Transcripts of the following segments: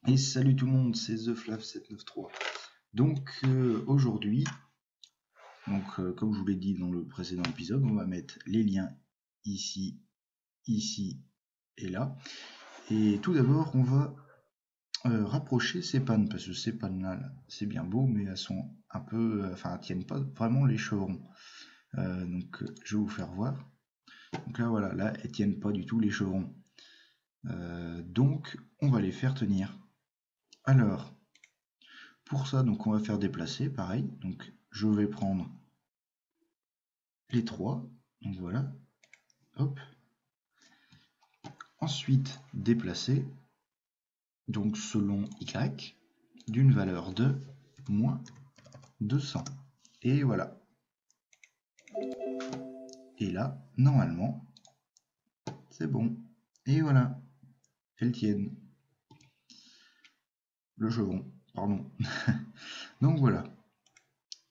Et salut tout le monde, c'est TheFlav793. Donc aujourd'hui, comme je vous l'ai dit dans le précédent épisode, on va mettre les liens ici, ici et là. Et tout d'abord, on va rapprocher ces pannes, parce que ces pannes-là, c'est bien beau, mais elles sont un peu, elles tiennent pas vraiment les chevrons. Je vais vous faire voir. Donc là, voilà, là, elles tiennent pas du tout les chevrons. Donc, on va les faire tenir. Alors, pour ça, donc on va faire déplacer, pareil. Donc je vais prendre les trois. Donc voilà. Hop. Ensuite, déplacer. Donc selon Y, d'une valeur de moins 200. Et voilà. Et là, normalement, c'est bon. Et voilà. Elles tiennent. Le chevron, pardon. Donc voilà.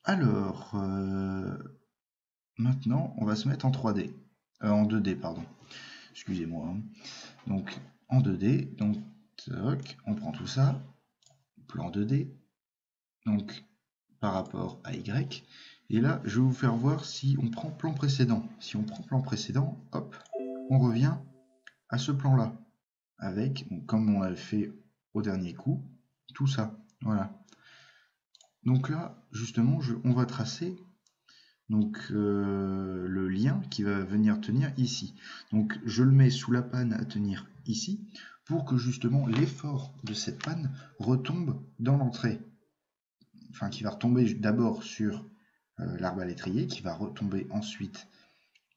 Alors, maintenant, on va se mettre en 3D. En 2D, pardon. Excusez-moi. Donc, en 2D, donc, on prend tout ça, plan 2D, donc, par rapport à Y. Et là, je vais vous faire voir si on prend plan précédent. Si on prend plan précédent, hop, on revient à ce plan-là. Avec, comme on avait fait au dernier coup, tout ça. Voilà. Donc là, justement, on va tracer le lien qui va venir tenir ici. Donc je le mets sous la panne à tenir ici pour que justement l'effort de cette panne retombe dans l'entrée. Enfin, qui va retomber d'abord sur l'arbre à l'étrier, qui va retomber ensuite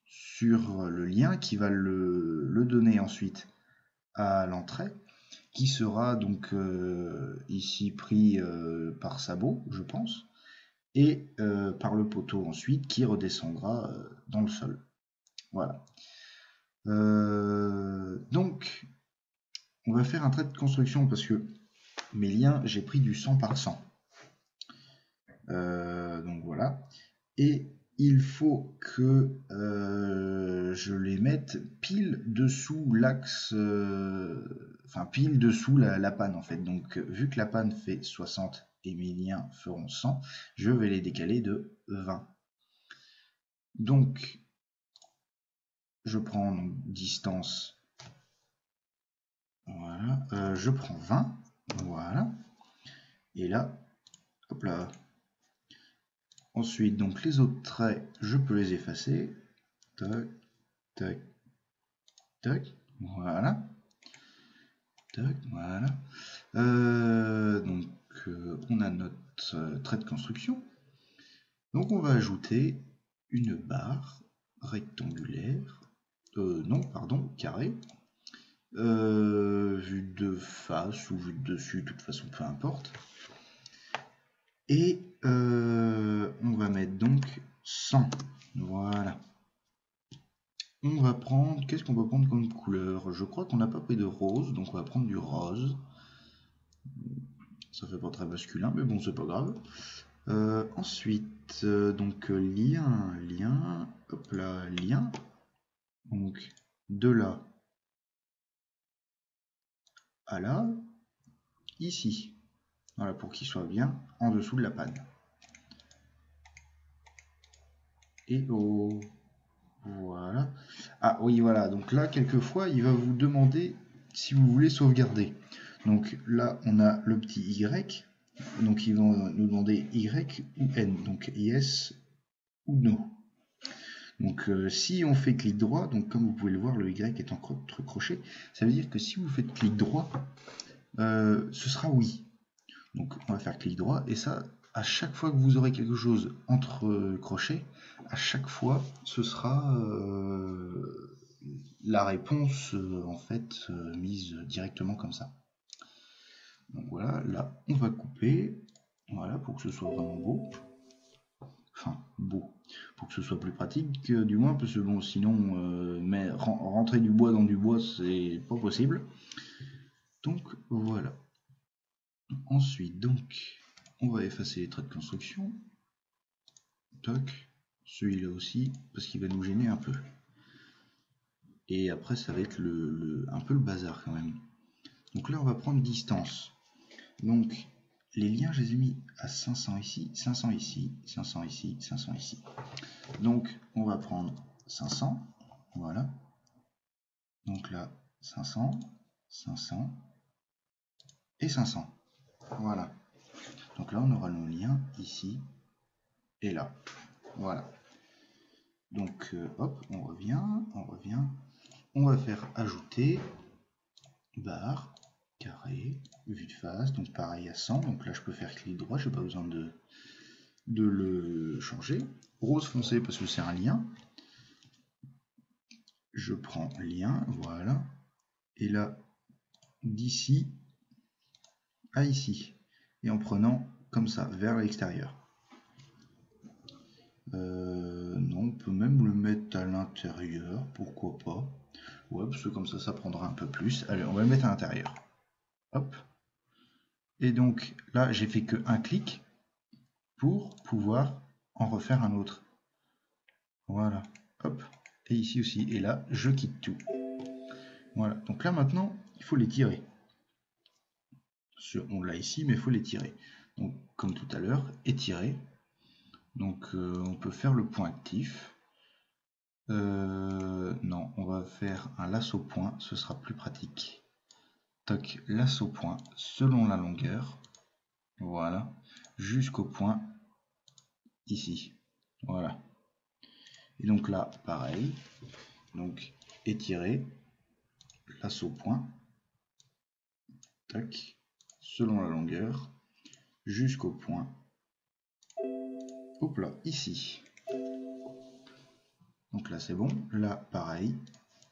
sur le lien, qui va le donner ensuite à l'entrée, qui sera donc ici pris par sabot, je pense, et par le poteau ensuite qui redescendra dans le sol. Voilà. Donc, on va faire un trait de construction parce que mes liens, j'ai pris du 100 par 100. Donc voilà. Et il faut que je les mette pile dessous l'axe, enfin pile dessous la panne en fait. Donc vu que la panne fait 60 et mes liens feront 100, je vais les décaler de 20. Donc je prends donc, distance, voilà, je prends 20, voilà, et là, hop là. Ensuite, donc les autres traits, je peux les effacer, tac, tac, tac, voilà, tac, voilà. On a notre trait de construction. Donc on va ajouter une barre rectangulaire, carré, vue de face ou vue de dessus, de toute façon, peu importe. Et on va mettre donc 100. Voilà. On va prendre, qu'est-ce qu'on va prendre comme couleur? Je crois qu'on n'a pas pris de rose, donc on va prendre du rose. Ça fait pas très masculin, mais bon, c'est pas grave. Ensuite, lien, hop là, lien. Donc, de là à là, ici. Voilà, pour qu'il soit bien en dessous de la panne. Et oh, voilà. Ah oui, voilà, donc là, quelquefois, il va vous demander si vous voulez sauvegarder. Donc là, on a le petit Y. Donc ils vont nous demander Y ou N. Donc yes ou no. Donc si on fait clic droit, donc comme vous pouvez le voir, le Y est en crochet, ça veut dire que si vous faites clic droit, ce sera oui. Donc on va faire clic droit, et ça, à chaque fois que vous aurez quelque chose entre crochets, à chaque fois, ce sera la réponse en fait mise directement comme ça. Donc voilà, là on va couper, voilà, pour que ce soit vraiment beau. Enfin, beau, pour que ce soit plus pratique, du moins, parce que bon, sinon, rentrer du bois dans du bois, c'est pas possible. Donc voilà. Ensuite, donc, on va effacer les traits de construction. Toc, celui-là aussi, parce qu'il va nous gêner un peu. Et après, ça va être un peu le bazar quand même. Donc là, on va prendre distance. Donc, les liens, je les ai mis à 500 ici, 500 ici, 500 ici, 500 ici. Donc, on va prendre 500, voilà. Donc là, 500, 500 et 500. Voilà. Donc là, on aura nos liens ici et là. Voilà. Donc, hop, on revient. On va faire ajouter, barre, carré, vue de face. Donc pareil à 100. Donc là, je peux faire clic droit. Je n'ai pas besoin de le changer. Rose foncé parce que c'est un lien. Je prends lien, voilà. Et là, d'ici à ici. Et en prenant comme ça, vers l'extérieur. Non, on peut même le mettre à l'intérieur, pourquoi pas. Ouais, parce que comme ça prendra un peu plus. Allez, on va le mettre à l'intérieur. Hop. Et donc là, j'ai fait que un clic pour pouvoir en refaire un autre. Voilà. Hop. Et ici aussi. Et là, je quitte tout. Voilà. Donc là, maintenant, il faut les tirer. On l'a ici, mais il faut les tirer. Donc, comme tout à l'heure, étirer. Donc, on peut faire le point actif. Non, on va faire un lasso point, ce sera plus pratique. Toc, lasso point, selon la longueur. Voilà. Jusqu'au point ici. Voilà. Et donc là, pareil. Donc, étirer. Lasso point. Tac. Selon la longueur. Jusqu'au point. Hop là, ici. Donc là, c'est bon. Là, pareil.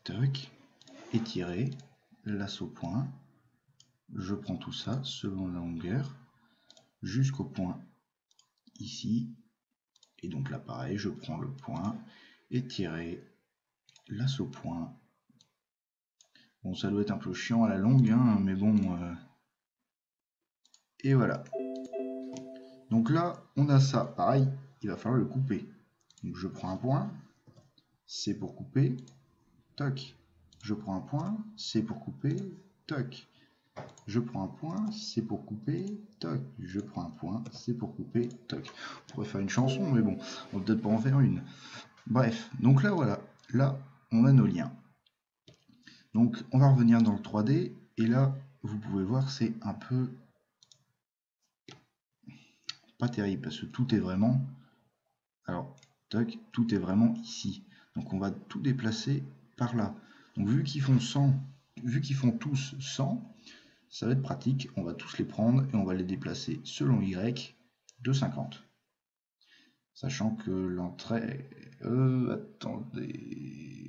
Tac. Étirer. Lasso point. Je prends tout ça selon la longueur. Jusqu'au point ici. Et donc là, pareil, je prends le point. Étirer. Lasso point. Bon, ça doit être un peu chiant à la longue, hein, mais bon. Et voilà. Donc là, on a ça. Pareil, il va falloir le couper. Donc je prends un point. C'est pour couper. Toc. Je prends un point. C'est pour couper. Toc. Je prends un point. C'est pour couper. Toc. Je prends un point. C'est pour couper. Toc. On pourrait faire une chanson, mais bon, on va peut-être pas en faire une. Bref. Donc là, voilà. Là, on a nos liens. Donc, on va revenir dans le 3D. Et là, vous pouvez voir, c'est un peu pas terrible parce que tout est vraiment... Alors, toc, tout est vraiment ici. Donc, on va tout déplacer par là. Donc, vu qu'ils font 100, vu qu'ils font tous 100, ça va être pratique. On va tous les prendre et on va les déplacer selon Y de 50. Sachant que l'entrée... attendez...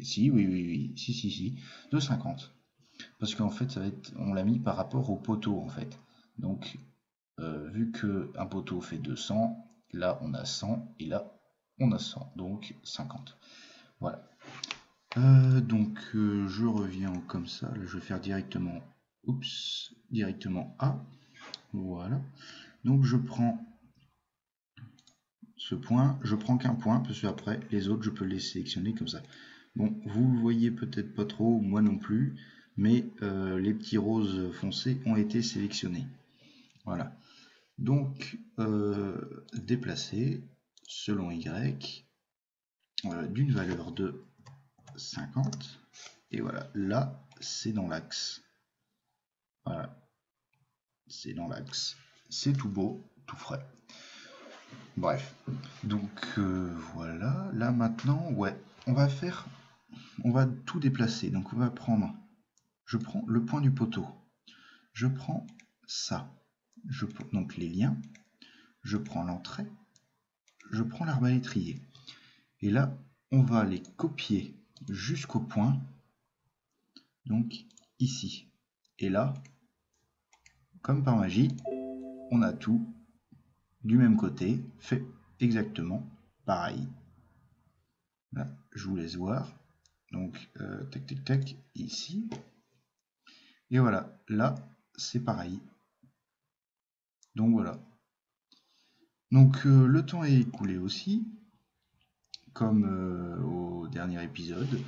Si, oui. Si. De 50. Parce qu'en fait, ça va être, on l'a mis par rapport au poteau, en fait. Donc, vu qu'un poteau fait 200, là, on a 100, et là, on a 100. Donc, 50. Voilà. Donc, je reviens comme ça. Là, je vais faire directement... Oups, directement A. Voilà. Donc, je prends ce point. Je prends qu'un point, parce que après, les autres, je peux les sélectionner comme ça. Bon, vous le voyez peut-être pas trop, moi non plus, mais les petits roses foncés ont été sélectionnés. Voilà. Donc, déplacer selon Y d'une valeur de 50. Et voilà, là, c'est dans l'axe. Voilà. C'est dans l'axe. C'est tout beau, tout frais. Bref. Donc, voilà. Là, maintenant, ouais, on va tout déplacer. Donc, on va prendre... Je prends le point du poteau. Je prends ça. Donc, les liens. Je prends l'entrée. Je prends l'arbalétrier. Et là, on va les copier jusqu'au point. Donc, ici. Et là, comme par magie, on a tout du même côté, fait exactement pareil. Là, je vous laisse voir. Donc, tac, ici. Et voilà, là, c'est pareil. Donc, voilà. Donc, le temps est écoulé aussi, comme au dernier épisode.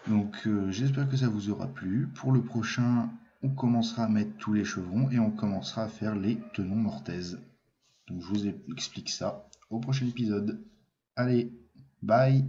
Donc, j'espère que ça vous aura plu. Pour le prochain, on commencera à mettre tous les chevrons et on commencera à faire les tenons mortaises. Donc je vous explique ça au prochain épisode. Allez, bye!